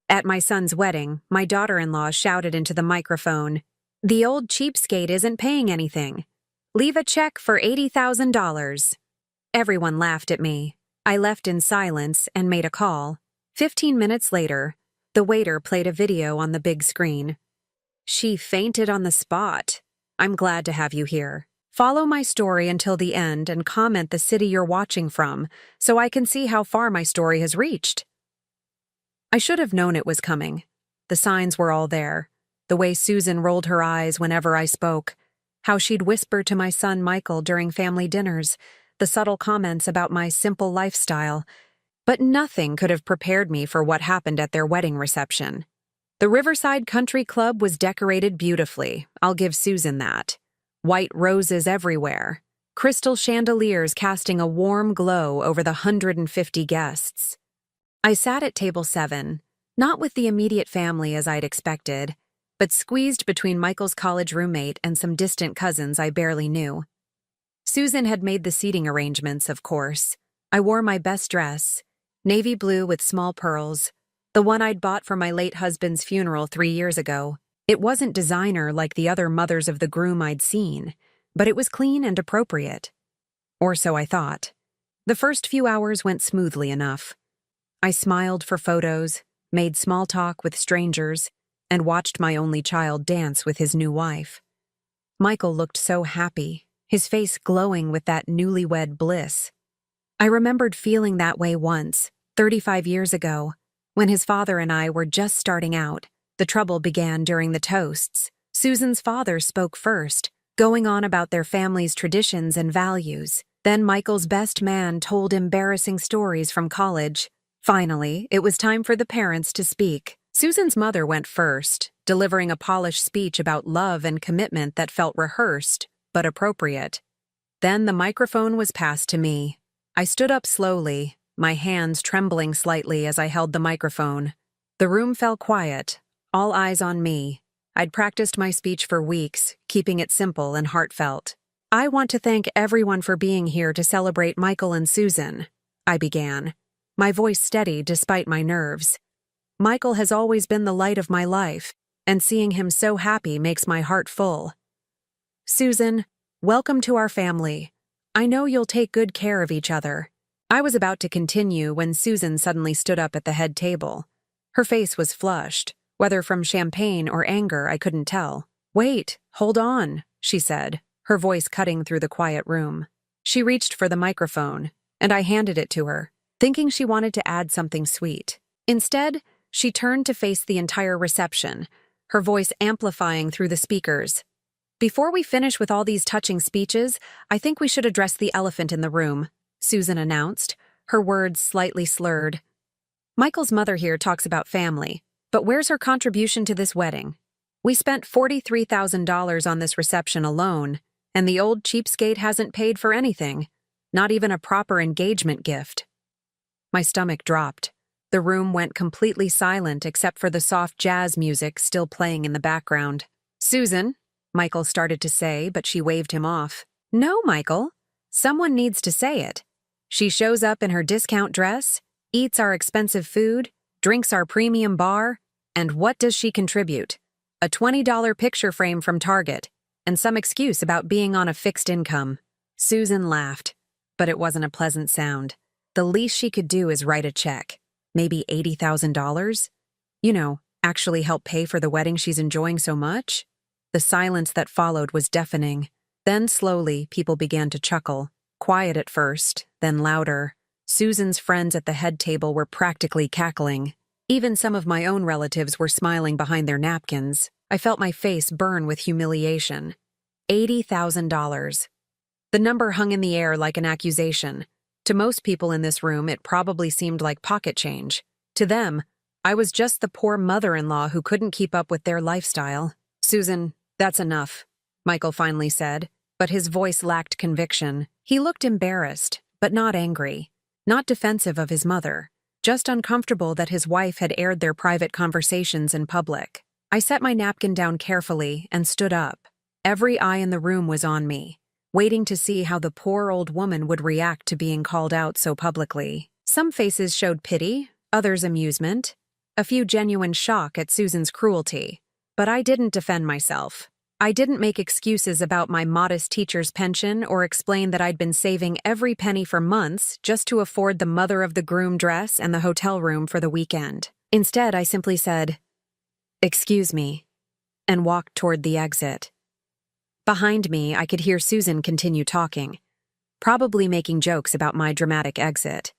At my son's wedding, my daughter-in-law shouted into the microphone, "The old cheapskate isn't paying anything. Leave a check for $80,000. Everyone laughed at me. I left in silence and made a call. 15 minutes later, the waiter played a video on the big screen. She fainted on the spot. I'm glad to have you here. Follow my story until the end and comment the city you're watching from so I can see how far my story has reached." I should have known it was coming. The signs were all there. The way Susan rolled her eyes whenever I spoke, how she'd whisper to my son Michael during family dinners, the subtle comments about my simple lifestyle. But nothing could have prepared me for what happened at their wedding reception. The Riverside Country Club was decorated beautifully, I'll give Susan that. White roses everywhere, crystal chandeliers casting a warm glow over the 150 guests. I sat at table 7, not with the immediate family as I'd expected, but squeezed between Michael's college roommate and some distant cousins I barely knew. Susan had made the seating arrangements, of course. I wore my best dress, navy blue with small pearls, the one I'd bought for my late husband's funeral 3 years ago. It wasn't designer like the other mothers of the groom I'd seen, but it was clean and appropriate. Or so I thought. The first few hours went smoothly enough. I smiled for photos, made small talk with strangers, and watched my only child dance with his new wife. Michael looked so happy, his face glowing with that newlywed bliss. I remembered feeling that way once, 35 years ago, when his father and I were just starting out. The trouble began during the toasts. Susan's father spoke first, going on about their family's traditions and values. Then Michael's best man told embarrassing stories from college. Finally, it was time for the parents to speak. Susan's mother went first, delivering a polished speech about love and commitment that felt rehearsed, but appropriate. Then the microphone was passed to me. I stood up slowly, my hands trembling slightly as I held the microphone. The room fell quiet, all eyes on me. I'd practiced my speech for weeks, keeping it simple and heartfelt. "I want to thank everyone for being here to celebrate Michael and Susan," I began, my voice steady despite my nerves. "Michael has always been the light of my life, and seeing him so happy makes my heart full. Susan, welcome to our family. I know you'll take good care of each other." I was about to continue when Susan suddenly stood up at the head table. Her face was flushed. Whether from champagne or anger, I couldn't tell. "Wait, hold on," she said, her voice cutting through the quiet room. She reached for the microphone, and I handed it to her, thinking she wanted to add something sweet. Instead, she turned to face the entire reception, her voice amplifying through the speakers. "Before we finish with all these touching speeches, I think we should address the elephant in the room," Susan announced, her words slightly slurred. "Michael's mother here talks about family. But where's her contribution to this wedding? We spent $43,000 on this reception alone, and the old cheapskate hasn't paid for anything, not even a proper engagement gift." My stomach dropped. The room went completely silent except for the soft jazz music still playing in the background. "Susan," Michael started to say, but she waved him off. "No, Michael. Someone needs to say it. She shows up in her discount dress, eats our expensive food, drinks our premium bar, and what does she contribute? A $20 picture frame from Target, and some excuse about being on a fixed income." Susan laughed, but it wasn't a pleasant sound. The least she could do is write a check. Maybe $80,000? Actually help pay for the wedding she's enjoying so much? The silence that followed was deafening. Then slowly, people began to chuckle. Quiet at first, then louder. Susan's friends at the head table were practically cackling. Even some of my own relatives were smiling behind their napkins. I felt my face burn with humiliation. $80,000. The number hung in the air like an accusation. To most people in this room, it probably seemed like pocket change. To them, I was just the poor mother-in-law who couldn't keep up with their lifestyle. "Susan, that's enough," Michael finally said, but his voice lacked conviction. He looked embarrassed, but not angry. Not defensive of his mother, just uncomfortable that his wife had aired their private conversations in public. I set my napkin down carefully and stood up. Every eye in the room was on me, waiting to see how the poor old woman would react to being called out so publicly. Some faces showed pity, others amusement. a few genuine shock at Susan's cruelty. But I didn't defend myself. I didn't make excuses about my modest teacher's pension or explain that I'd been saving every penny for months just to afford the mother of the groom dress and the hotel room for the weekend. Instead, I simply said, "Excuse me," and walked toward the exit. Behind me, I could hear Susan continue talking, probably making jokes about my dramatic exit.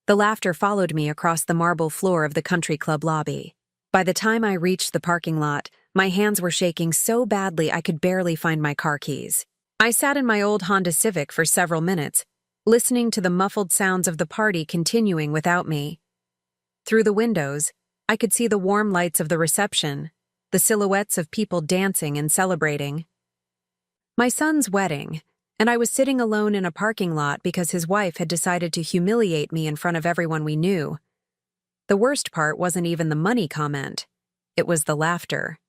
The laughter followed me across the marble floor of the country club lobby. By the time I reached the parking lot, my hands were shaking so badly I could barely find my car keys. I sat in my old Honda Civic for several minutes, listening to the muffled sounds of the party continuing without me. Through the windows, I could see the warm lights of the reception, the silhouettes of people dancing and celebrating. My son's wedding, and I was sitting alone in a parking lot because his wife had decided to humiliate me in front of everyone we knew. The worst part wasn't even the money comment. It was the laughter.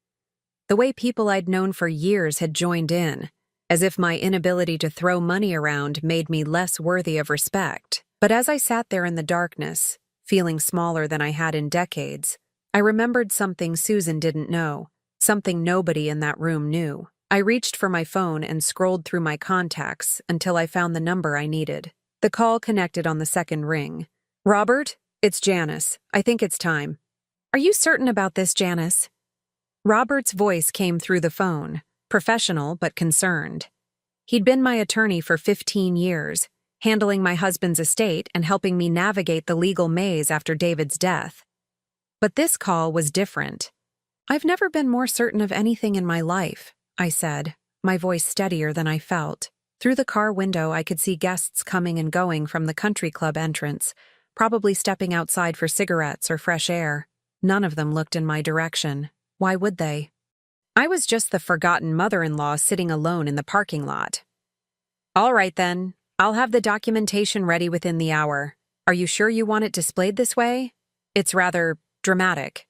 The way people I'd known for years had joined in, as if my inability to throw money around made me less worthy of respect. But as I sat there in the darkness, feeling smaller than I had in decades, I remembered something Susan didn't know, something nobody in that room knew. I reached for my phone and scrolled through my contacts until I found the number I needed. The call connected on the second ring. "Robert, it's Janice. I think it's time." "Are you certain about this, Janice?" Robert's voice came through the phone, professional but concerned. He'd been my attorney for 15 years, handling my husband's estate and helping me navigate the legal maze after David's death. But this call was different. "I've never been more certain of anything in my life," I said, my voice steadier than I felt. Through the car window, I could see guests coming and going from the country club entrance, probably stepping outside for cigarettes or fresh air. None of them looked in my direction. Why would they? I was just the forgotten mother-in-law sitting alone in the parking lot. "All right then, I'll have the documentation ready within the hour. Are you sure you want it displayed this way? It's rather dramatic."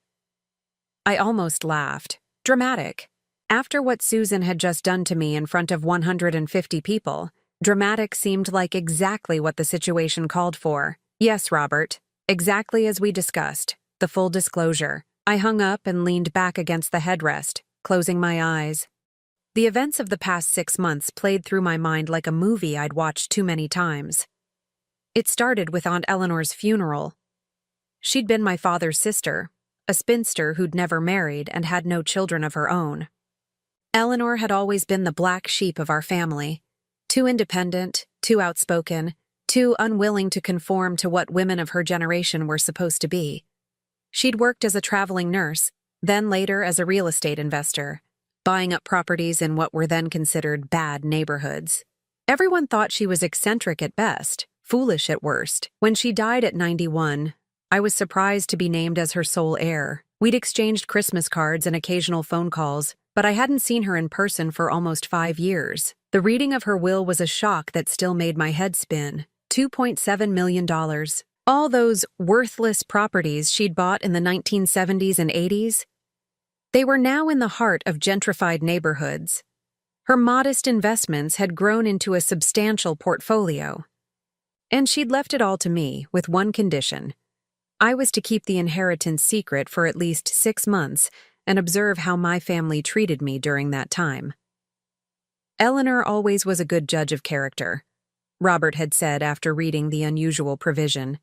I almost laughed. Dramatic. After what Susan had just done to me in front of 150 people, dramatic seemed like exactly what the situation called for. "Yes, Robert, exactly as we discussed. The full disclosure." I hung up and leaned back against the headrest, closing my eyes. The events of the past 6 months played through my mind like a movie I'd watched too many times. It started with Aunt Eleanor's funeral. She'd been my father's sister, a spinster who'd never married and had no children of her own. Eleanor had always been the black sheep of our family, too independent, too outspoken, too unwilling to conform to what women of her generation were supposed to be. She'd worked as a traveling nurse, then later as a real estate investor, buying up properties in what were then considered bad neighborhoods. Everyone thought she was eccentric at best, foolish at worst. When she died at 91, I was surprised to be named as her sole heir. We'd exchanged Christmas cards and occasional phone calls, but I hadn't seen her in person for almost 5 years. The reading of her will was a shock that still made my head spin. $2.7 million. All those worthless properties she'd bought in the 1970s and 80s, they were now in the heart of gentrified neighborhoods. Her modest investments had grown into a substantial portfolio. And she'd left it all to me, with one condition. I was to keep the inheritance secret for at least 6 months and observe how my family treated me during that time. Eleanor always was a good judge of character, Robert had said after reading the unusual provision.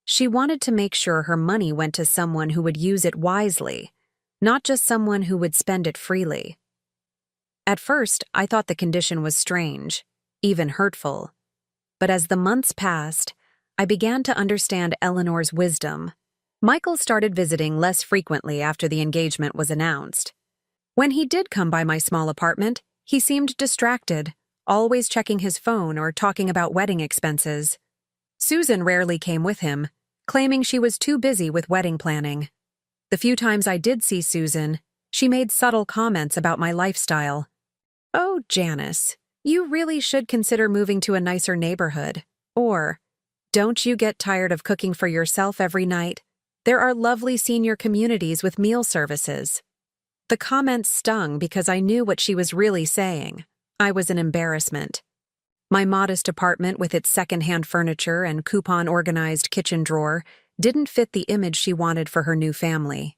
She wanted to make sure her money went to someone who would use it wisely, not just someone who would spend it freely. At first, I thought the condition was strange, even hurtful. But as the months passed, I began to understand Eleanor's wisdom. Michael started visiting less frequently after the engagement was announced. When he did come by my small apartment, he seemed distracted, always checking his phone or talking about wedding expenses. Susan rarely came with him, claiming she was too busy with wedding planning. The few times I did see Susan, she made subtle comments about my lifestyle. "Oh, Janice, you really should consider moving to a nicer neighborhood." Or, "Don't you get tired of cooking for yourself every night? There are lovely senior communities with meal services." The comments stung because I knew what she was really saying. I was an embarrassment. My modest apartment with its second-hand furniture and coupon-organized kitchen drawer didn't fit the image she wanted for her new family.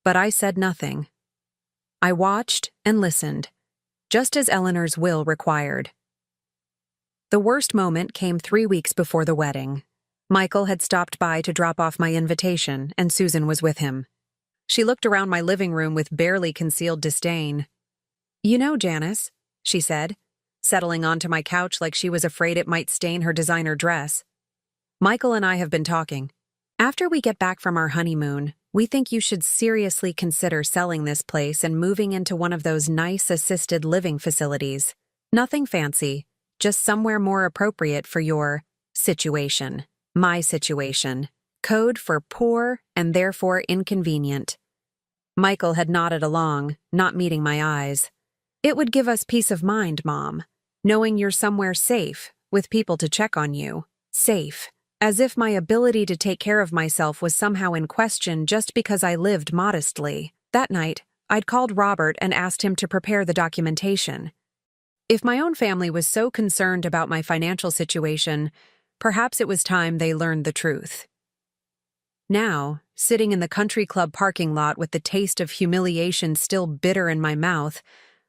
But I said nothing. I watched and listened, just as Eleanor's will required. The worst moment came 3 weeks before the wedding. Michael had stopped by to drop off my invitation, and Susan was with him. She looked around my living room with barely concealed disdain. "You know, Janice," she said, settling onto my couch like she was afraid it might stain her designer dress. "Michael and I have been talking. After we get back from our honeymoon, we think you should seriously consider selling this place and moving into one of those nice assisted living facilities. Nothing fancy, just somewhere more appropriate for your situation. My situation. Code for poor and therefore inconvenient." Michael had nodded along, not meeting my eyes. "It would give us peace of mind, Mom, knowing you're somewhere safe, with people to check on you. Safe. As if my ability to take care of myself was somehow in question just because I lived modestly. That night, I'd called Robert and asked him to prepare the documentation. If my own family was so concerned about my financial situation, perhaps it was time they learned the truth. Now, sitting in the country club parking lot with the taste of humiliation still bitter in my mouth,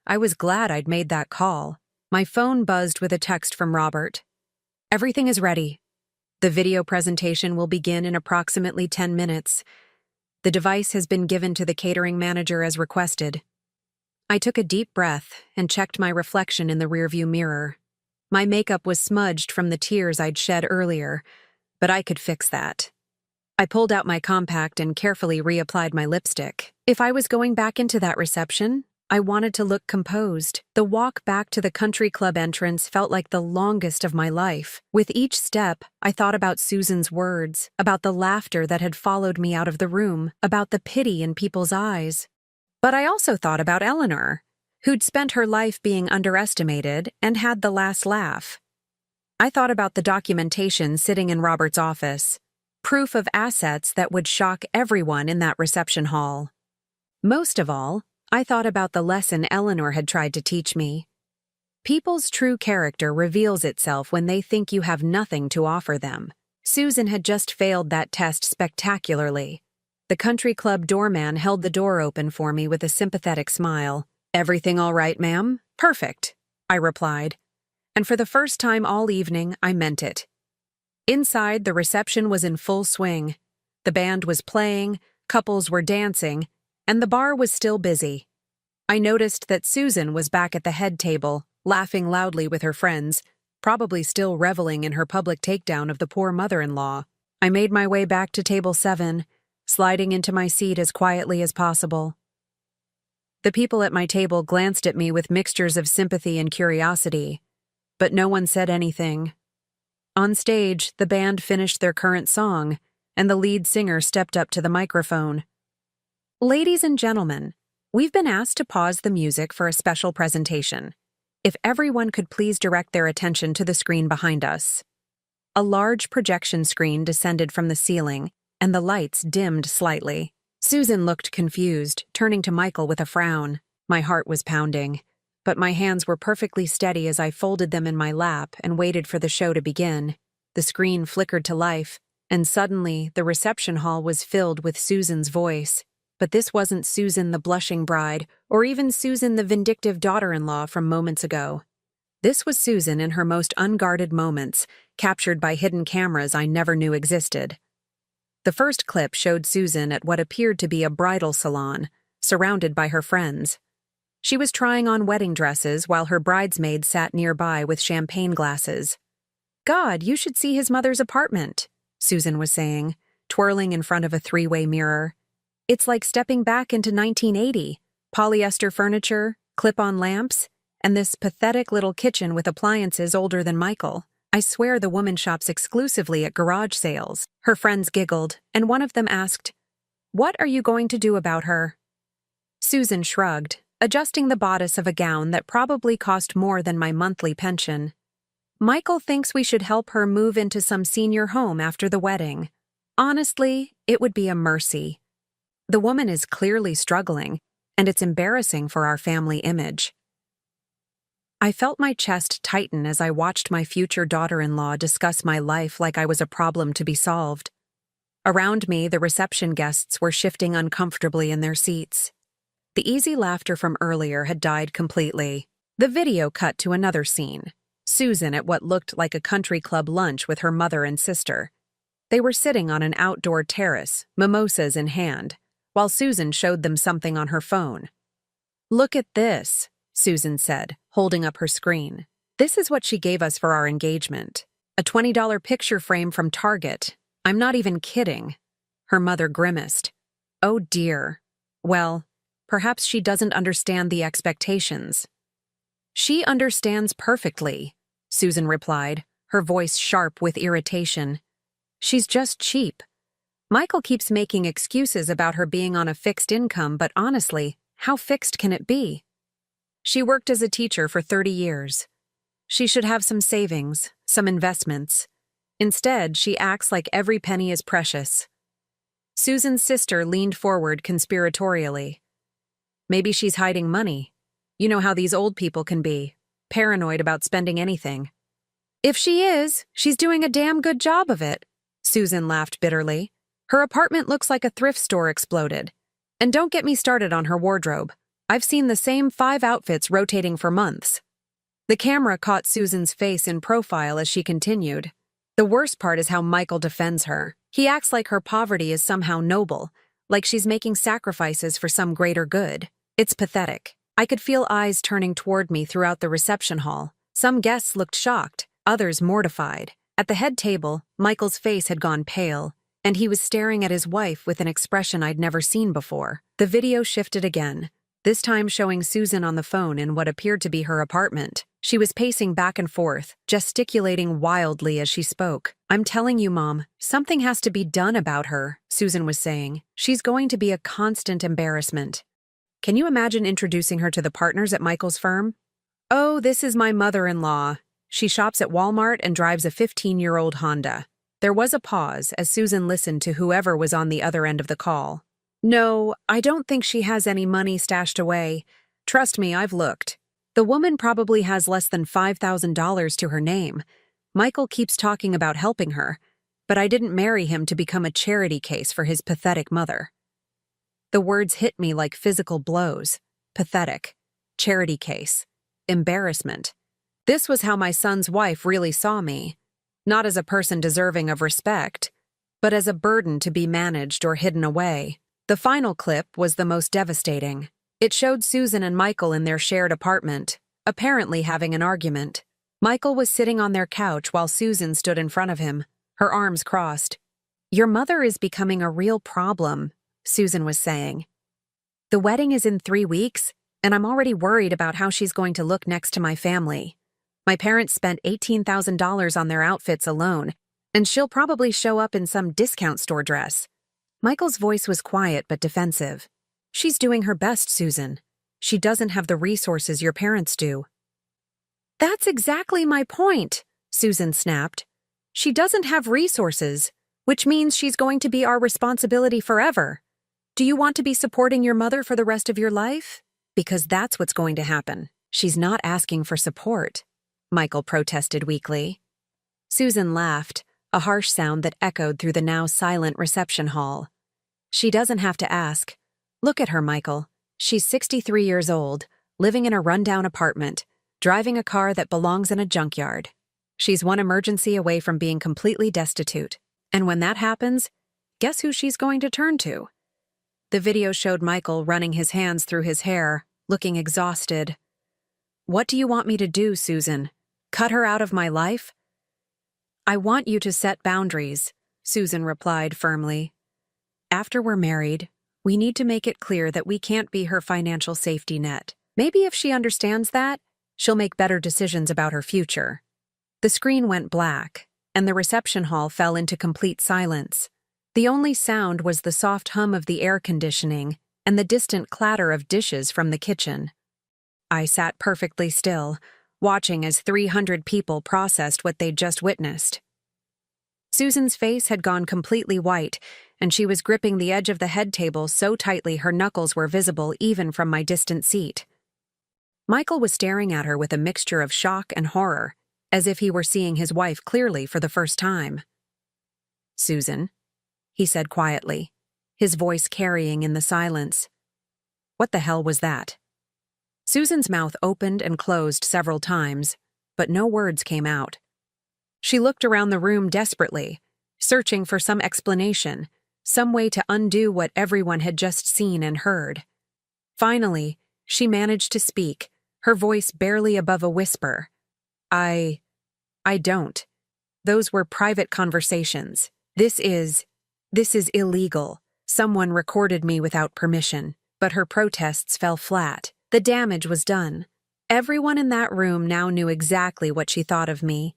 I was glad I'd made that call. My phone buzzed with a text from Robert. "Everything is ready. The video presentation will begin in approximately 10 minutes. The device has been given to the catering manager as requested." I took a deep breath and checked my reflection in the rearview mirror. My makeup was smudged from the tears I'd shed earlier, but I could fix that. I pulled out my compact and carefully reapplied my lipstick. If I was going back into that reception, I wanted to look composed. The walk back to the country club entrance felt like the longest of my life. With each step, I thought about Susan's words, about the laughter that had followed me out of the room, about the pity in people's eyes. But I also thought about Eleanor, who'd spent her life being underestimated and had the last laugh. I thought about the documentation sitting in Robert's office, proof of assets that would shock everyone in that reception hall. Most of all, I thought about the lesson Eleanor had tried to teach me. People's true character reveals itself when they think you have nothing to offer them. Susan had just failed that test spectacularly. The country club doorman held the door open for me with a sympathetic smile. "Everything all right, ma'am?" "Perfect," I replied. And for the first time all evening, I meant it. Inside, the reception was in full swing. The band was playing, couples were dancing, and the bar was still busy. I noticed that Susan was back at the head table, laughing loudly with her friends, probably still reveling in her public takedown of the poor mother-in-law. I made my way back to table 7, sliding into my seat as quietly as possible. The people at my table glanced at me with mixtures of sympathy and curiosity, but no one said anything. On stage, the band finished their current song, and the lead singer stepped up to the microphone. "Ladies and gentlemen, we've been asked to pause the music for a special presentation. If everyone could please direct their attention to the screen behind us." A large projection screen descended from the ceiling, and the lights dimmed slightly. Susan looked confused, turning to Michael with a frown. My heart was pounding, but my hands were perfectly steady as I folded them in my lap and waited for the show to begin. The screen flickered to life, and suddenly the reception hall was filled with Susan's voice. But this wasn't Susan the blushing bride, or even Susan the vindictive daughter-in-law from moments ago. This was Susan in her most unguarded moments, captured by hidden cameras I never knew existed. The first clip showed Susan at what appeared to be a bridal salon, surrounded by her friends. She was trying on wedding dresses while her bridesmaid sat nearby with champagne glasses. "God, you should see his mother's apartment," Susan was saying, twirling in front of a 3-way mirror. "It's like stepping back into 1980. Polyester furniture, clip-on lamps, and this pathetic little kitchen with appliances older than Michael. I swear the woman shops exclusively at garage sales." Her friends giggled, and one of them asked, "What are you going to do about her?" Susan shrugged, adjusting the bodice of a gown that probably cost more than my monthly pension. "Michael thinks we should help her move into some senior home after the wedding. Honestly, it would be a mercy. The woman is clearly struggling, and it's embarrassing for our family image." I felt my chest tighten as I watched my future daughter-in-law discuss my life like I was a problem to be solved. Around me, the reception guests were shifting uncomfortably in their seats. The easy laughter from earlier had died completely. The video cut to another scene. Susan at what looked like a country club lunch with her mother and sister. They were sitting on an outdoor terrace, mimosas in hand, while Susan showed them something on her phone. "Look at this," Susan said, holding up her screen. "This is what she gave us for our engagement. A $20 picture frame from Target. I'm not even kidding." Her mother grimaced. "Oh dear. Well, perhaps she doesn't understand the expectations." "She understands perfectly," Susan replied, her voice sharp with irritation. "She's just cheap. Michael keeps making excuses about her being on a fixed income, but honestly, how fixed can it be? She worked as a teacher for 30 years. She should have some savings, some investments. Instead, she acts like every penny is precious." Susan's sister leaned forward conspiratorially. "Maybe she's hiding money. You know how these old people can be, paranoid about spending anything." "If she is, she's doing a damn good job of it," Susan laughed bitterly. "Her apartment looks like a thrift store exploded. And don't get me started on her wardrobe. I've seen the same 5 outfits rotating for months." The camera caught Susan's face in profile as she continued. "The worst part is how Michael defends her. He acts like her poverty is somehow noble, like she's making sacrifices for some greater good. It's pathetic." I could feel eyes turning toward me throughout the reception hall. Some guests looked shocked, others mortified. At the head table, Michael's face had gone pale, and he was staring at his wife with an expression I'd never seen before. The video shifted again, this time showing Susan on the phone in what appeared to be her apartment. She was pacing back and forth, gesticulating wildly as she spoke. "I'm telling you, Mom, something has to be done about her," Susan was saying. "She's going to be a constant embarrassment. Can you imagine introducing her to the partners at Michael's firm? Oh, this is my mother-in-law. She shops at Walmart and drives a 15-year-old Honda." There was a pause as Susan listened to whoever was on the other end of the call. "No, I don't think she has any money stashed away. Trust me, I've looked. The woman probably has less than $5,000 to her name. Michael keeps talking about helping her, but I didn't marry him to become a charity case for his pathetic mother." The words hit me like physical blows. Pathetic. Charity case. Embarrassment. This was how my son's wife really saw me. Not as a person deserving of respect, but as a burden to be managed or hidden away. The final clip was the most devastating. It showed Susan and Michael in their shared apartment, apparently having an argument. Michael was sitting on their couch while Susan stood in front of him, her arms crossed. "Your mother is becoming a real problem," Susan was saying. "The wedding is in 3 weeks, and I'm already worried about how she's going to look next to my family. My parents spent $18,000 on their outfits alone, and she'll probably show up in some discount store dress." Michael's voice was quiet but defensive. "She's doing her best, Susan. She doesn't have the resources your parents do." "That's exactly my point," Susan snapped. "She doesn't have resources, which means she's going to be our responsibility forever. Do you want to be supporting your mother for the rest of your life? Because that's what's going to happen." "She's not asking for support," Michael protested weakly. Susan laughed, a harsh sound that echoed through the now silent reception hall. "She doesn't have to ask. Look at her, Michael. She's 63 years old, living in a rundown apartment, driving a car that belongs in a junkyard. She's one emergency away from being completely destitute. And when that happens, guess who she's going to turn to?" The video showed Michael running his hands through his hair, looking exhausted. "What do you want me to do, Susan? Cut her out of my life?" "I want you to set boundaries," Susan replied firmly. "After we're married, we need to make it clear that we can't be her financial safety net. Maybe if she understands that, she'll make better decisions about her future." The screen went black, and the reception hall fell into complete silence. The only sound was the soft hum of the air conditioning and the distant clatter of dishes from the kitchen. I sat perfectly still, watching as 300 people processed what they'd just witnessed. Susan's face had gone completely white, and she was gripping the edge of the head table so tightly her knuckles were visible even from my distant seat. Michael was staring at her with a mixture of shock and horror, as if he were seeing his wife clearly for the first time. "Susan, he said quietly, his voice carrying in the silence. What the hell was that? Susan's mouth opened and closed several times, but no words came out. She looked around the room desperately, searching for some explanation, some way to undo what everyone had just seen and heard. Finally, she managed to speak, her voice barely above a whisper. I don't. Those were private conversations. This is illegal. Someone recorded me without permission, but her protests fell flat. The damage was done. Everyone in that room now knew exactly what she thought of me,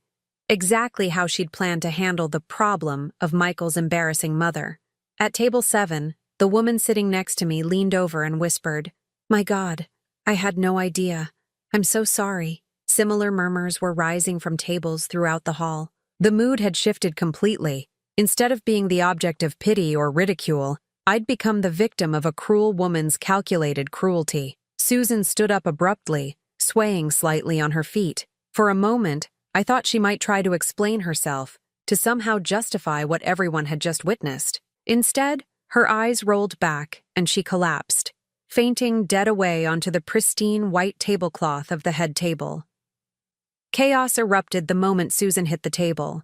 exactly how she'd planned to handle the problem of Michael's embarrassing mother. At table 7, the woman sitting next to me leaned over and whispered, "My God, I had no idea. I'm so sorry." Similar murmurs were rising from tables throughout the hall. The mood had shifted completely. Instead of being the object of pity or ridicule, I'd become the victim of a cruel woman's calculated cruelty. Susan stood up abruptly, swaying slightly on her feet. For a moment, I thought she might try to explain herself, to somehow justify what everyone had just witnessed. Instead, her eyes rolled back and she collapsed, fainting dead away onto the pristine white tablecloth of the head table. Chaos erupted the moment Susan hit the table.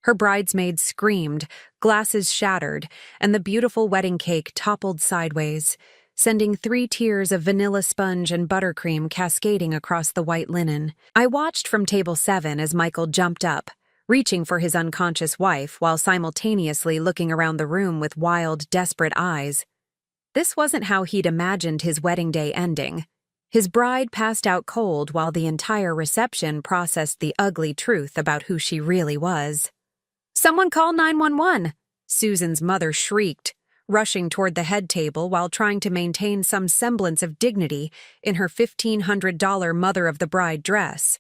Her bridesmaids screamed, glasses shattered, and the beautiful wedding cake toppled sideways, sending 3 tiers of vanilla sponge and buttercream cascading across the white linen. I watched from table 7 as Michael jumped up, reaching for his unconscious wife while simultaneously looking around the room with wild, desperate eyes. This wasn't how he'd imagined his wedding day ending. His bride passed out cold while the entire reception processed the ugly truth about who she really was. "Someone call 911!" Susan's mother shrieked, rushing toward the head table while trying to maintain some semblance of dignity in her $1,500 mother-of-the-bride dress.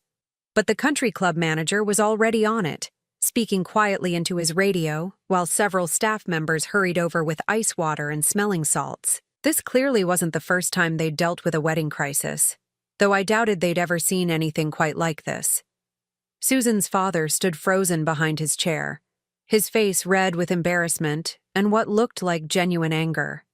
But the country club manager was already on it, speaking quietly into his radio while several staff members hurried over with ice water and smelling salts. This clearly wasn't the first time they'd dealt with a wedding crisis, though I doubted they'd ever seen anything quite like this. Susan's father stood frozen behind his chair, his face red with embarrassment and what looked like genuine anger.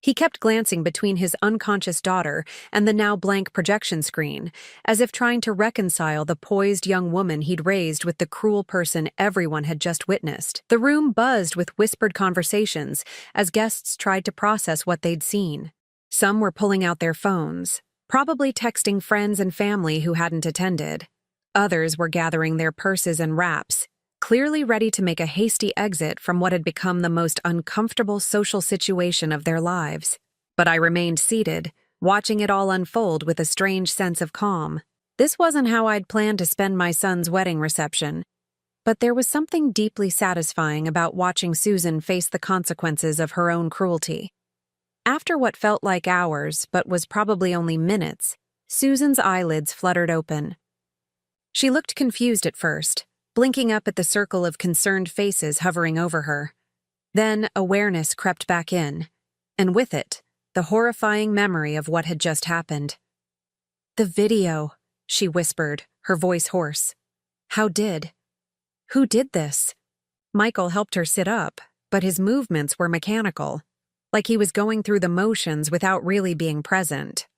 He kept glancing between his unconscious daughter and the now blank projection screen, as if trying to reconcile the poised young woman he'd raised with the cruel person everyone had just witnessed. The room buzzed with whispered conversations as guests tried to process what they'd seen. Some were pulling out their phones, probably texting friends and family who hadn't attended. Others were gathering their purses and wraps, clearly ready to make a hasty exit from what had become the most uncomfortable social situation of their lives. But I remained seated, watching it all unfold with a strange sense of calm. This wasn't how I'd planned to spend my son's wedding reception, but there was something deeply satisfying about watching Susan face the consequences of her own cruelty. After what felt like hours, but was probably only minutes, Susan's eyelids fluttered open. She looked confused at first, blinking up at the circle of concerned faces hovering over her. Then awareness crept back in, and with it, the horrifying memory of what had just happened. "The video," she whispered, her voice hoarse. Who did this?" Michael helped her sit up, but his movements were mechanical, like he was going through the motions without really being present.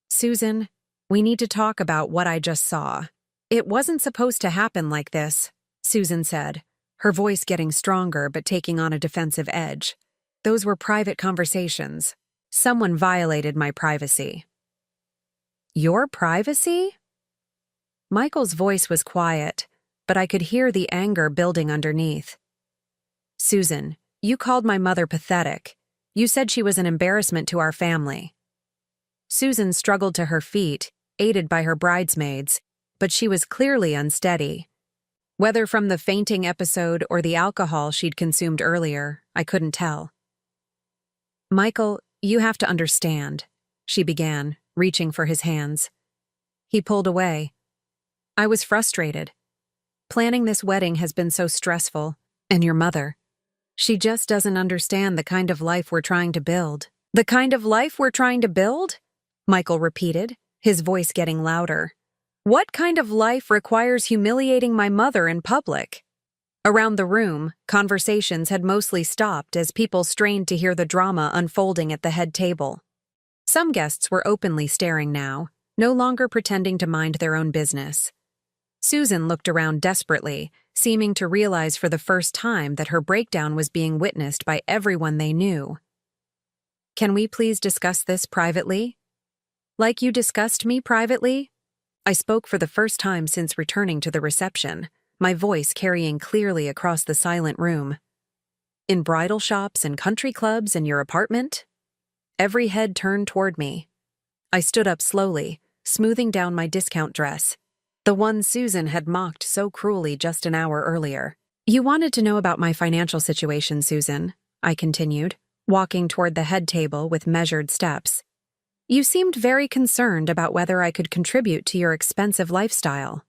"Susan, we need to talk about what I just saw. It wasn't supposed to happen like this," Susan said, her voice getting stronger but taking on a defensive edge. "Those were private conversations. Someone violated my privacy." "Your privacy?" Michael's voice was quiet, but I could hear the anger building underneath. "Susan, you called my mother pathetic. You said she was an embarrassment to our family." Susan struggled to her feet, aided by her bridesmaids, but she was clearly unsteady. Whether from the fainting episode or the alcohol she'd consumed earlier, I couldn't tell. "Michael, you have to understand," she began, reaching for his hands. He pulled away. "I was frustrated. Planning this wedding has been so stressful, and your mother. She just doesn't understand the kind of life we're trying to build." "The kind of life we're trying to build?" Michael repeated, his voice getting louder. "What kind of life requires humiliating my mother in public?" Around the room, conversations had mostly stopped as people strained to hear the drama unfolding at the head table. Some guests were openly staring now, no longer pretending to mind their own business. Susan looked around desperately, seeming to realize for the first time that her breakdown was being witnessed by everyone they knew. "Can we please discuss this privately?" "Like you discussed me privately?" I spoke for the first time since returning to the reception, my voice carrying clearly across the silent room. "In bridal shops and country clubs in your apartment?" Every head turned toward me. I stood up slowly, smoothing down my discount dress, the one Susan had mocked so cruelly just an hour earlier. "You wanted to know about my financial situation, Susan," I continued, walking toward the head table with measured steps. "You seemed very concerned about whether I could contribute to your expensive lifestyle."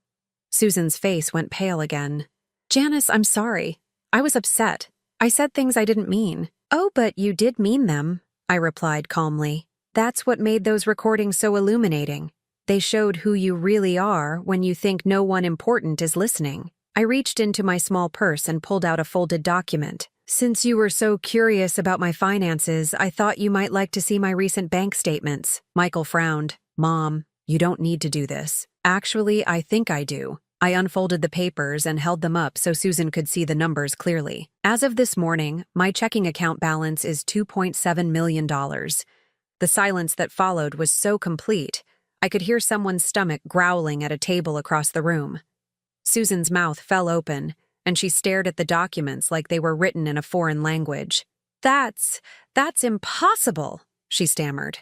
Susan's face went pale again. "Janice, I'm sorry. I was upset. I said things I didn't mean." "Oh, but you did mean them," I replied calmly. "That's what made those recordings so illuminating. They showed who you really are when you think no one important is listening." I reached into my small purse and pulled out a folded document. "Since you were so curious about my finances, I thought you might like to see my recent bank statements." Michael frowned. "Mom, you don't need to do this." "Actually, I think I do." I unfolded the papers and held them up so Susan could see the numbers clearly. "As of this morning, my checking account balance is $2.7 million. The silence that followed was so complete, I could hear someone's stomach growling at a table across the room. Susan's mouth fell open, and she stared at the documents like they were written in a foreign language. That's impossible," she stammered.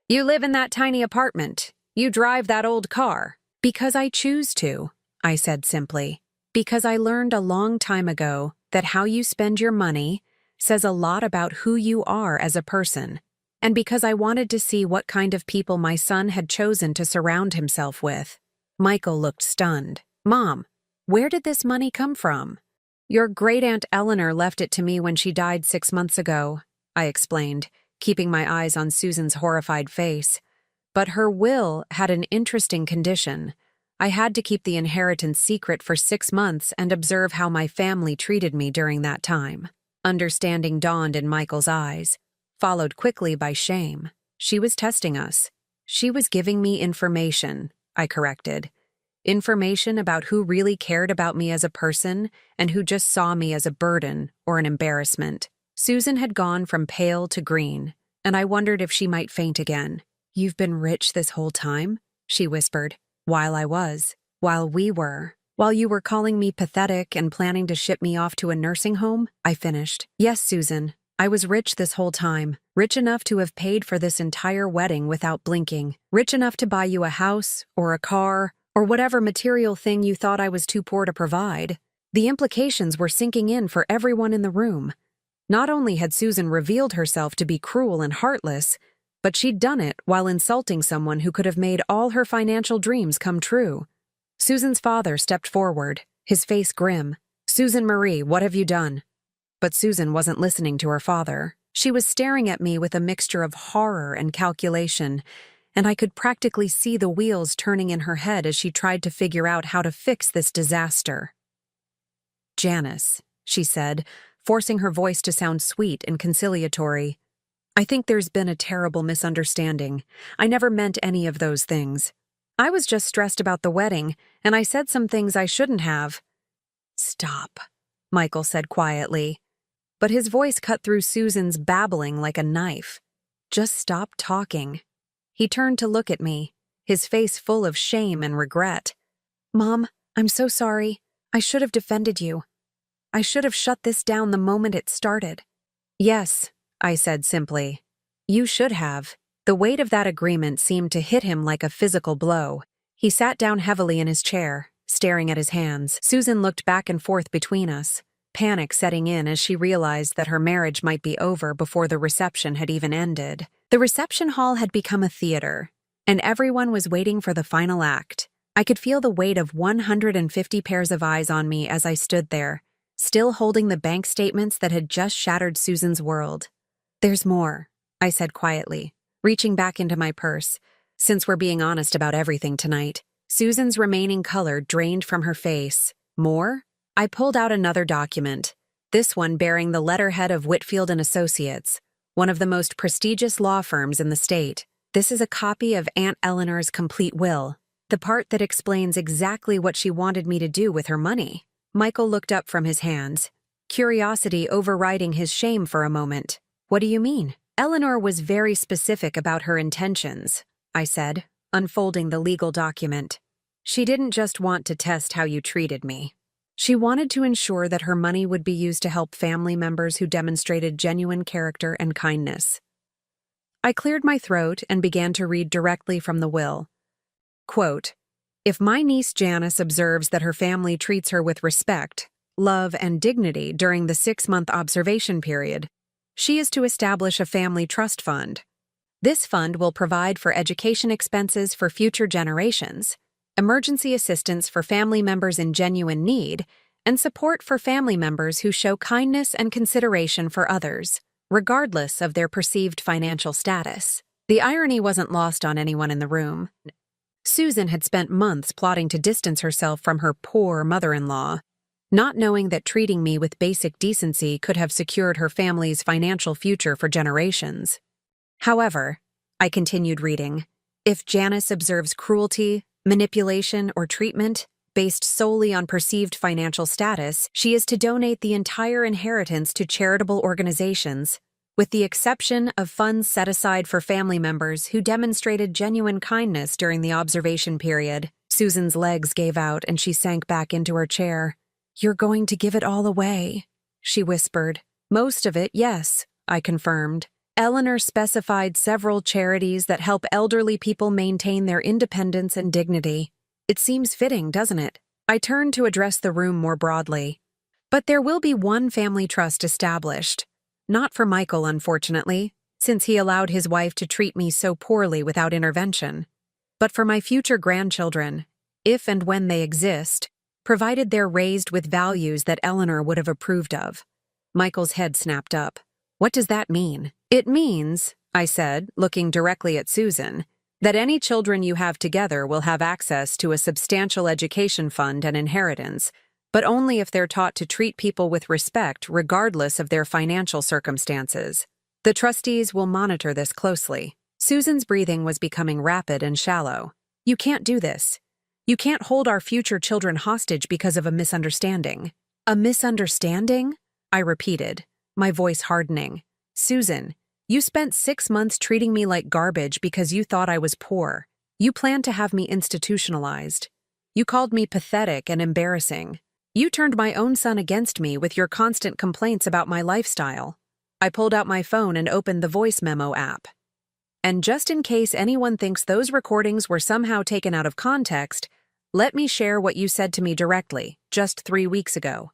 "You live in that tiny apartment. You drive that old car." "Because I choose to," I said simply. "Because I learned a long time ago that how you spend your money says a lot about who you are as a person. And because I wanted to see what kind of people my son had chosen to surround himself with." Michael looked stunned. "Mom, where did this money come from?" "Your great-aunt Eleanor left it to me when she died 6 months ago," I explained, keeping my eyes on Susan's horrified face. "But her will had an interesting condition. I had to keep the inheritance secret for 6 months and observe how my family treated me during that time." Understanding dawned in Michael's eyes, followed quickly by shame. She was testing us. She was giving me information, I corrected. Information about who really cared about me as a person and who just saw me as a burden or an embarrassment. Susan had gone from pale to green, and I wondered if she might faint again. "You've been rich this whole time?" she whispered. "While we were. While you were calling me pathetic and planning to ship me off to a nursing home," I finished. "Yes, Susan. I was rich this whole time, rich enough to have paid for this entire wedding without blinking, rich enough to buy you a house or a car or whatever material thing you thought I was too poor to provide." The implications were sinking in for everyone in the room. Not only had Susan revealed herself to be cruel and heartless, but she'd done it while insulting someone who could have made all her financial dreams come true. Susan's father stepped forward, his face grim. "Susan Marie, what have you done?" But Susan wasn't listening to her father. She was staring at me with a mixture of horror and calculation, and I could practically see the wheels turning in her head as she tried to figure out how to fix this disaster. "Janice," she said, forcing her voice to sound sweet and conciliatory, "I think there's been a terrible misunderstanding. I never meant any of those things. I was just stressed about the wedding, and I said some things I shouldn't have." "Stop," Michael said quietly. But his voice cut through Susan's babbling like a knife. "Just stop talking." He turned to look at me, his face full of shame and regret. "Mom, I'm so sorry. I should have defended you. I should have shut this down the moment it started." "Yes," I said simply. "You should have." The weight of that agreement seemed to hit him like a physical blow. He sat down heavily in his chair, staring at his hands. Susan looked back and forth between us, panic setting in as she realized that her marriage might be over before the reception had even ended. The reception hall had become a theater, and everyone was waiting for the final act. I could feel the weight of 150 pairs of eyes on me as I stood there, still holding the bank statements that had just shattered Susan's world. "There's more," I said quietly, reaching back into my purse, since we're being honest about everything tonight. Susan's remaining color drained from her face. "More?" I pulled out another document, this one bearing the letterhead of Whitfield and Associates, one of the most prestigious law firms in the state. This is a copy of Aunt Eleanor's complete will, the part that explains exactly what she wanted me to do with her money. Michael looked up from his hands, curiosity overriding his shame for a moment. What do you mean? Eleanor was very specific about her intentions, I said, unfolding the legal document. She didn't just want to test how you treated me. She wanted to ensure that her money would be used to help family members who demonstrated genuine character and kindness. I cleared my throat and began to read directly from the will. Quote, "If my niece Janice observes that her family treats her with respect, love, and dignity during the 6-month observation period, she is to establish a family trust fund. This fund will provide for education expenses for future generations, emergency assistance for family members in genuine need, and support for family members who show kindness and consideration for others, regardless of their perceived financial status." The irony wasn't lost on anyone in the room. Susan had spent months plotting to distance herself from her poor mother-in-law, not knowing that treating me with basic decency could have secured her family's financial future for generations. However, I continued reading, if Janice observes cruelty, manipulation, or treatment based solely on perceived financial status, she is to donate the entire inheritance to charitable organizations, with the exception of funds set aside for family members who demonstrated genuine kindness during the observation period. Susan's legs gave out and she sank back into her chair. "You're going to give it all away," she whispered. "Most of it, yes," I confirmed. Eleanor specified several charities that help elderly people maintain their independence and dignity. It seems fitting, doesn't it? I turned to address the room more broadly. But there will be one family trust established. Not for Michael, unfortunately, since he allowed his wife to treat me so poorly without intervention, but for my future grandchildren, if and when they exist, provided they're raised with values that Eleanor would have approved of. Michael's head snapped up. "What does that mean?" "It means," I said, looking directly at Susan, "that any children you have together will have access to a substantial education fund and inheritance, but only if they're taught to treat people with respect regardless of their financial circumstances. The trustees will monitor this closely." Susan's breathing was becoming rapid and shallow. "You can't do this. You can't hold our future children hostage because of a misunderstanding." "A misunderstanding?" I repeated, my voice hardening. "Susan, you spent 6 months treating me like garbage because you thought I was poor. You planned to have me institutionalized. You called me pathetic and embarrassing. You turned my own son against me with your constant complaints about my lifestyle." I pulled out my phone and opened the voice memo app. "And just in case anyone thinks those recordings were somehow taken out of context, let me share what you said to me directly, just 3 weeks ago."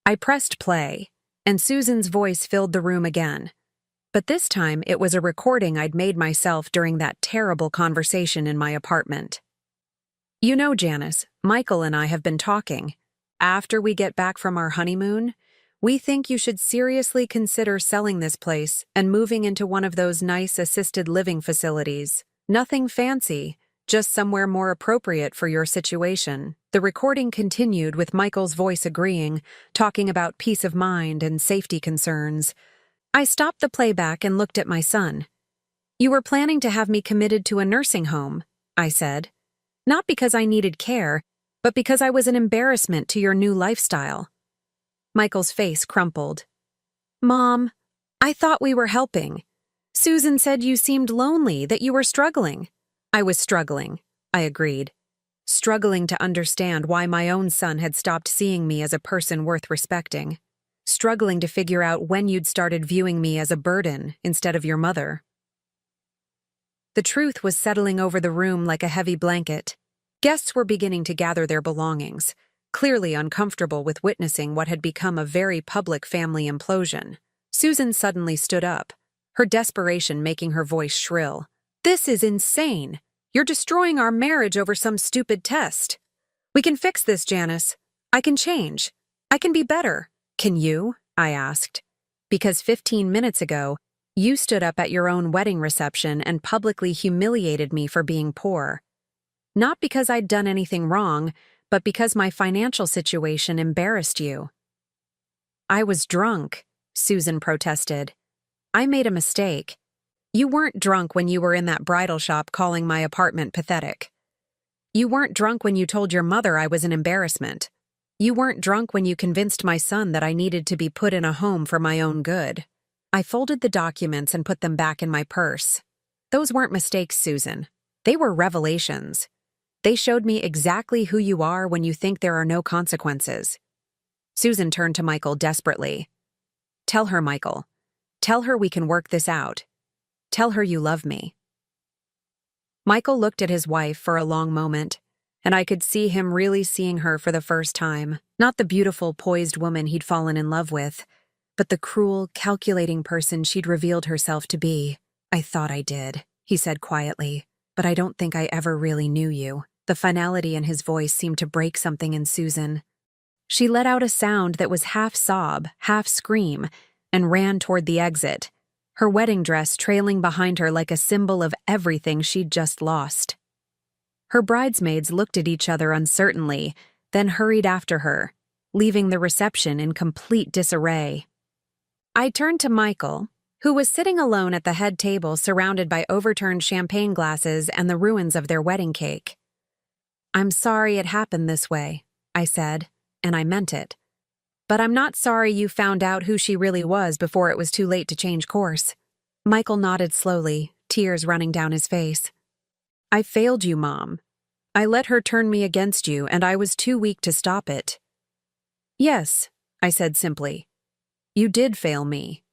I pressed play, and Susan's voice filled the room again. But this time it was a recording I'd made myself during that terrible conversation in my apartment. "You know, Janice, Michael and I have been talking. After we get back from our honeymoon, we think you should seriously consider selling this place and moving into one of those nice assisted living facilities. Nothing fancy, just somewhere more appropriate for your situation." The recording continued with Michael's voice agreeing, talking about peace of mind and safety concerns. I stopped the playback and looked at my son. "You were planning to have me committed to a nursing home," I said. "Not because I needed care, but because I was an embarrassment to your new lifestyle." Michael's face crumpled. "Mom, I thought we were helping. Susan said you seemed lonely, that you were struggling." "I was struggling," I agreed. Struggling to understand why my own son had stopped seeing me as a person worth respecting. Struggling to figure out when you'd started viewing me as a burden instead of your mother. The truth was settling over the room like a heavy blanket. Guests were beginning to gather their belongings, clearly uncomfortable with witnessing what had become a very public family implosion. Susan suddenly stood up, her desperation making her voice shrill. "This is insane! You're destroying our marriage over some stupid test. We can fix this, Janice. I can change. I can be better." "Can you?" I asked. "Because 15 minutes ago, you stood up at your own wedding reception and publicly humiliated me for being poor. Not because I'd done anything wrong, but because my financial situation embarrassed you." "I was drunk," Susan protested. "I made a mistake. You weren't drunk when you were in that bridal shop calling my apartment pathetic. You weren't drunk when you told your mother I was an embarrassment. You weren't drunk when you convinced my son that I needed to be put in a home for my own good." I folded the documents and put them back in my purse. "Those weren't mistakes, Susan. They were revelations. They showed me exactly who you are when you think there are no consequences." Susan turned to Michael desperately. "Tell her, Michael. Tell her we can work this out. Tell her you love me." Michael looked at his wife for a long moment, and I could see him really seeing her for the first time. Not the beautiful, poised woman he'd fallen in love with, but the cruel, calculating person she'd revealed herself to be. "I thought I did," he said quietly, "but I don't think I ever really knew you." The finality in his voice seemed to break something in Susan. She let out a sound that was half sob, half scream, and ran toward the exit, her wedding dress trailing behind her like a symbol of everything she'd just lost. Her bridesmaids looked at each other uncertainly, then hurried after her, leaving the reception in complete disarray. I turned to Michael, who was sitting alone at the head table surrounded by overturned champagne glasses and the ruins of their wedding cake. "I'm sorry it happened this way," I said, and I meant it. "But I'm not sorry you found out who she really was before it was too late to change course." Michael nodded slowly, tears running down his face. "I failed you, Mom. I let her turn me against you, and I was too weak to stop it." "Yes," I said simply. "You did fail me.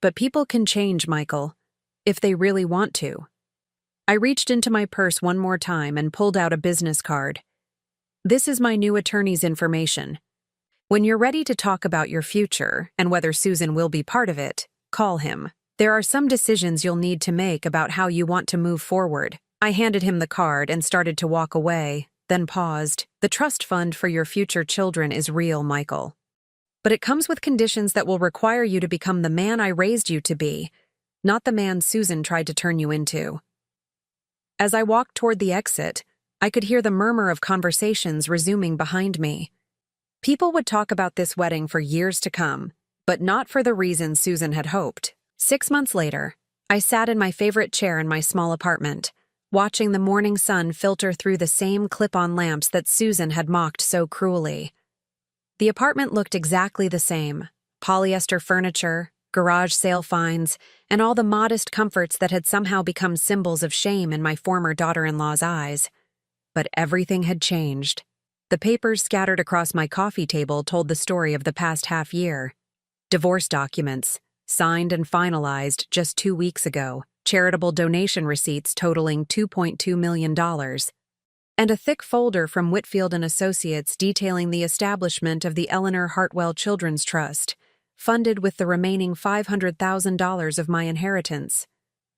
But people can change, Michael, if they really want to." I reached into my purse one more time and pulled out a business card. "This is my new attorney's information. When you're ready to talk about your future and whether Susan will be part of it, call him. There are some decisions you'll need to make about how you want to move forward." I handed him the card and started to walk away, then paused. "The trust fund for your future children is real, Michael. But it comes with conditions that will require you to become the man I raised you to be, not the man Susan tried to turn you into." As I walked toward the exit, I could hear the murmur of conversations resuming behind me. People would talk about this wedding for years to come, but not for the reason Susan had hoped. 6 months later, I sat in my favorite chair in my small apartment, watching the morning sun filter through the same clip-on lamps that Susan had mocked so cruelly. The apartment looked exactly the same: polyester furniture, garage sale finds, and all the modest comforts that had somehow become symbols of shame in my former daughter-in-law's eyes. But everything had changed. The papers scattered across my coffee table told the story of the past half year. Divorce documents, signed and finalized just 2 weeks ago, charitable donation receipts totaling $2.2 million, and a thick folder from Whitfield and Associates detailing the establishment of the Eleanor Hartwell Children's Trust, funded with the remaining $500,000 of my inheritance.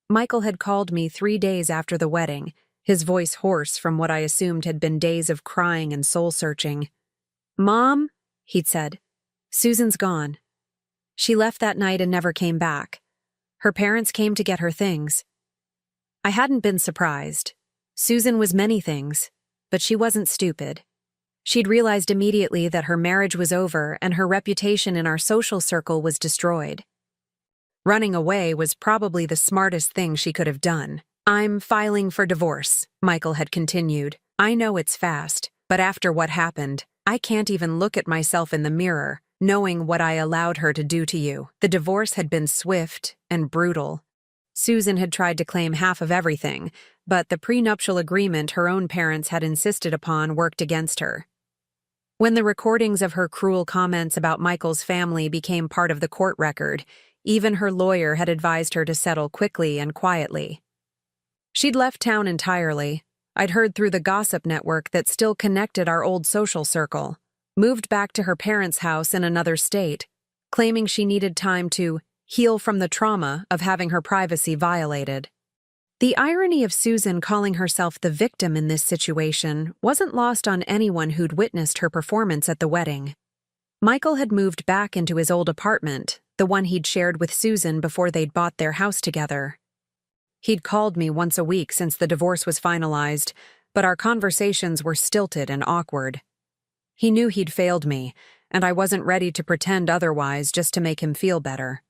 Michael had called me 3 days after the wedding, his voice hoarse from what I assumed had been days of crying and soul-searching. "Mom," he'd said, "Susan's gone. She left that night and never came back. Her parents came to get her things." I hadn't been surprised. Susan was many things, but she wasn't stupid. She'd realized immediately that her marriage was over and her reputation in our social circle was destroyed. Running away was probably the smartest thing she could have done. "I'm filing for divorce," Michael had continued. "I know it's fast, but after what happened, I can't even look at myself in the mirror, knowing what I allowed her to do to you." The divorce had been swift and brutal. Susan had tried to claim half of everything, but the prenuptial agreement her own parents had insisted upon worked against her. When the recordings of her cruel comments about Michael's family became part of the court record, even her lawyer had advised her to settle quickly and quietly. She'd left town entirely. I'd heard through the gossip network that still connected our old social circle. Moved back to her parents' house in another state, claiming she needed time to heal from the trauma of having her privacy violated. The irony of Susan calling herself the victim in this situation wasn't lost on anyone who'd witnessed her performance at the wedding. Michael had moved back into his old apartment, the one he'd shared with Susan before they'd bought their house together. He'd called me once a week since the divorce was finalized, but our conversations were stilted and awkward. He knew he'd failed me, and I wasn't ready to pretend otherwise just to make him feel better.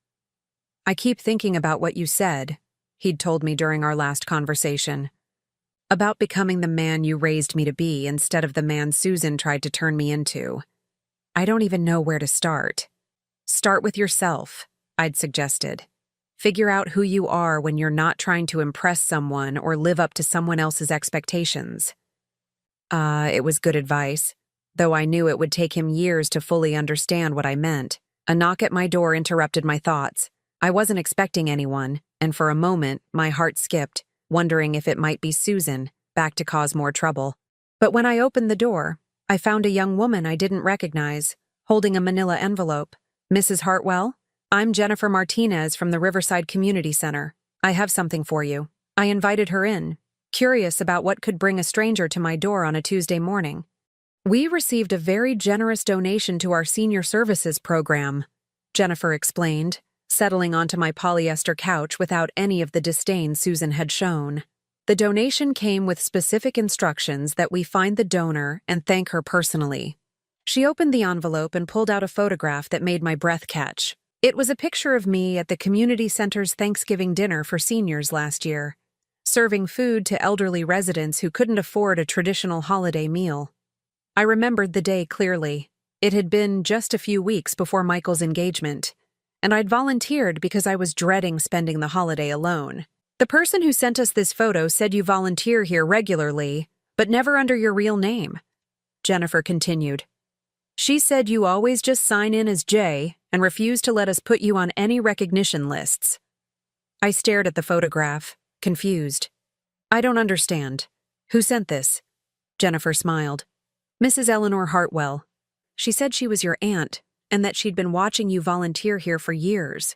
"I keep thinking about what you said," he'd told me during our last conversation. "About becoming the man you raised me to be instead of the man Susan tried to turn me into. I don't even know where to start." "Start with yourself," I'd suggested. "Figure out who you are when you're not trying to impress someone or live up to someone else's expectations." It was good advice, though I knew it would take him years to fully understand what I meant. A knock at my door interrupted my thoughts. I wasn't expecting anyone, and for a moment, my heart skipped, wondering if it might be Susan, back to cause more trouble. But when I opened the door, I found a young woman I didn't recognize, holding a manila envelope. "Mrs. Hartwell? I'm Jennifer Martinez from the Riverside Community Center. I have something for you." I invited her in, curious about what could bring a stranger to my door on a Tuesday morning. "We received a very generous donation to our senior services program," Jennifer explained, settling onto my polyester couch without any of the disdain Susan had shown. "The donation came with specific instructions that we find the donor and thank her personally." She opened the envelope and pulled out a photograph that made my breath catch. It was a picture of me at the community center's Thanksgiving dinner for seniors last year, serving food to elderly residents who couldn't afford a traditional holiday meal. I remembered the day clearly. It had been just a few weeks before Michael's engagement, and I'd volunteered because I was dreading spending the holiday alone. "The person who sent us this photo said you volunteer here regularly, but never under your real name," Jennifer continued. "She said you always just sign in as Jay and refuse to let us put you on any recognition lists." I stared at the photograph, confused. "I don't understand. Who sent this?" Jennifer smiled. "Mrs. Eleanor Hartwell. She said she was your aunt and that she'd been watching you volunteer here for years.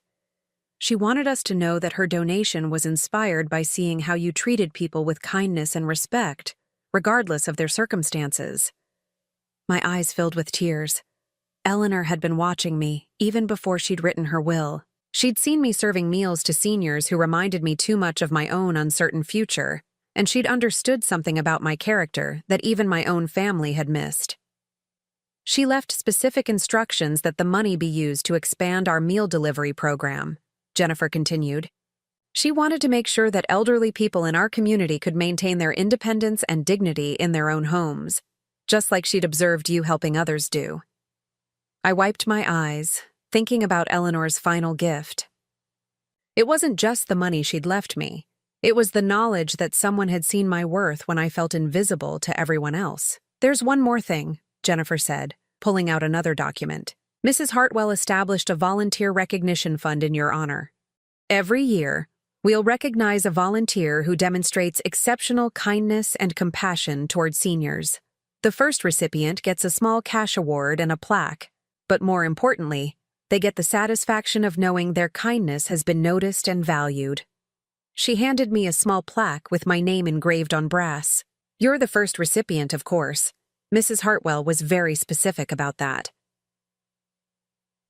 She wanted us to know that her donation was inspired by seeing how you treated people with kindness and respect, regardless of their circumstances." My eyes filled with tears. Eleanor had been watching me, even before she'd written her will. She'd seen me serving meals to seniors who reminded me too much of my own uncertain future, and she'd understood something about my character that even my own family had missed. "She left specific instructions that the money be used to expand our meal delivery program," Jennifer continued. "She wanted to make sure that elderly people in our community could maintain their independence and dignity in their own homes, just like she'd observed you helping others do." I wiped my eyes, thinking about Eleanor's final gift. It wasn't just the money she'd left me. It was the knowledge that someone had seen my worth when I felt invisible to everyone else. "There's one more thing," Jennifer said, pulling out another document. "Mrs. Hartwell established a volunteer recognition fund in your honor. Every year, we'll recognize a volunteer who demonstrates exceptional kindness and compassion toward seniors. The first recipient gets a small cash award and a plaque, but more importantly, they get the satisfaction of knowing their kindness has been noticed and valued." She handed me a small plaque with my name engraved on brass. "You're the first recipient, of course. Mrs. Hartwell was very specific about that."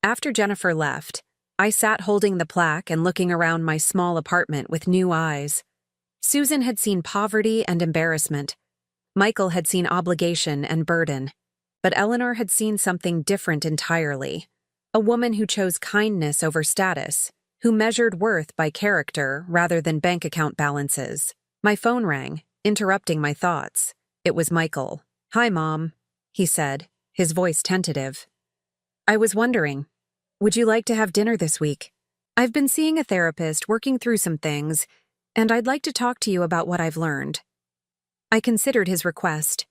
After Jennifer left, I sat holding the plaque and looking around my small apartment with new eyes. Susan had seen poverty and embarrassment. Michael had seen obligation and burden. But Eleanor had seen something different entirely. A woman who chose kindness over status, who measured worth by character rather than bank account balances. My phone rang, interrupting my thoughts. It was Michael. "Hi, Mom," he said, his voice tentative. "I was wondering, would you like to have dinner this week? I've been seeing a therapist, working through some things, and I'd like to talk to you about what I've learned." I considered his request.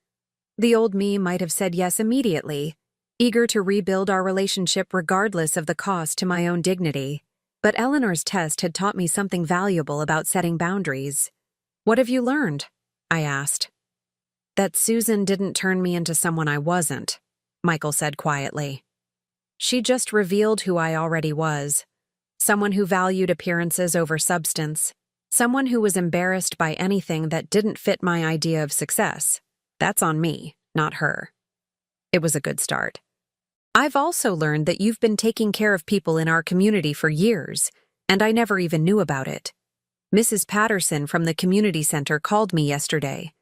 The old me might have said yes immediately, eager to rebuild our relationship regardless of the cost to my own dignity. But Eleanor's test had taught me something valuable about setting boundaries. "What have you learned?" I asked. "That Susan didn't turn me into someone I wasn't," Michael said quietly. "She just revealed who I already was. Someone who valued appearances over substance. Someone who was embarrassed by anything that didn't fit my idea of success. That's on me, not her." It was a good start. "I've also learned that you've been taking care of people in our community for years, and I never even knew about it. Mrs. Patterson from the community center called me yesterday.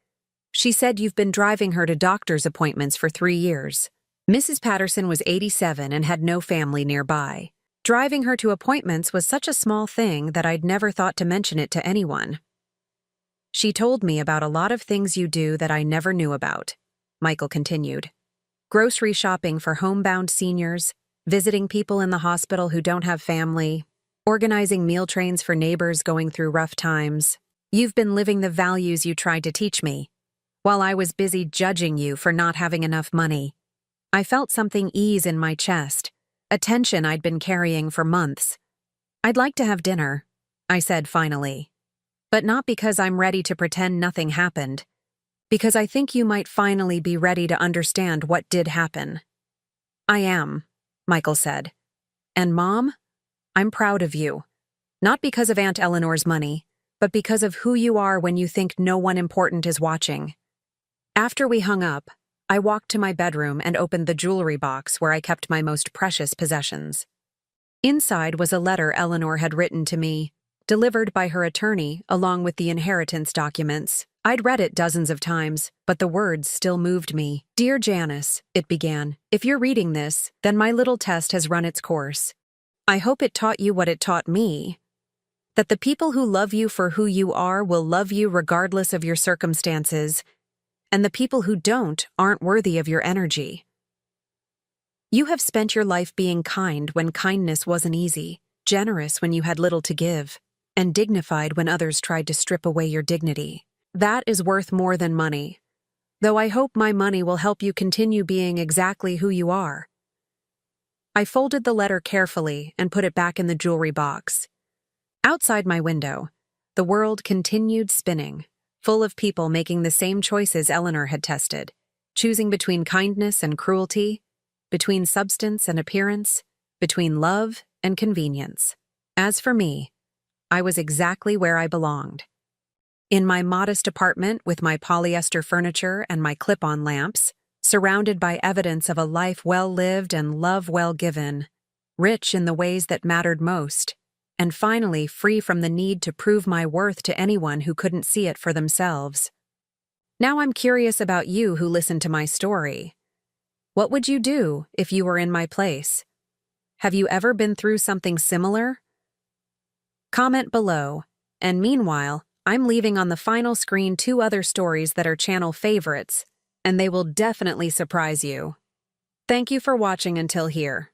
She said you've been driving her to doctor's appointments for 3 years. Mrs. Patterson was 87 and had no family nearby. Driving her to appointments was such a small thing that I'd never thought to mention it to anyone. She told me about a lot of things you do that I never knew about, Michael continued. Grocery shopping for homebound seniors, visiting people in the hospital who don't have family, organizing meal trains for neighbors going through rough times. You've been living the values you tried to teach me, while I was busy judging you for not having enough money. I felt something ease in my chest, a tension I'd been carrying for months. I'd like to have dinner, I said finally. But not because I'm ready to pretend nothing happened. Because I think you might finally be ready to understand what did happen. I am, Michael said. And Mom, I'm proud of you. Not because of Aunt Eleanor's money, but because of who you are when you think no one important is watching. After we hung up, I walked to my bedroom and opened the jewelry box where I kept my most precious possessions. Inside was a letter Eleanor had written to me, delivered by her attorney along with the inheritance documents. I'd read it dozens of times, but the words still moved me. Dear Janice, it began, if you're reading this, then my little test has run its course. I hope it taught you what it taught me. That the people who love you for who you are will love you regardless of your circumstances, and the people who don't aren't worthy of your energy. You have spent your life being kind when kindness wasn't easy, generous when you had little to give, and dignified when others tried to strip away your dignity. That is worth more than money, though I hope my money will help you continue being exactly who you are. I folded the letter carefully and put it back in the jewelry box. Outside my window, the world continued spinning, full of people making the same choices Eleanor had tested, choosing between kindness and cruelty, between substance and appearance, between love and convenience. As for me, I was exactly where I belonged. In my modest apartment with my polyester furniture and my clip-on lamps, surrounded by evidence of a life well lived and love well given, rich in the ways that mattered most, and finally free from the need to prove my worth to anyone who couldn't see it for themselves. Now I'm curious about you who listened to my story. What would you do if you were in my place? Have you ever been through something similar? Comment below, and meanwhile, I'm leaving on the final screen 2 other stories that are channel favorites, and they will definitely surprise you. Thank you for watching until here.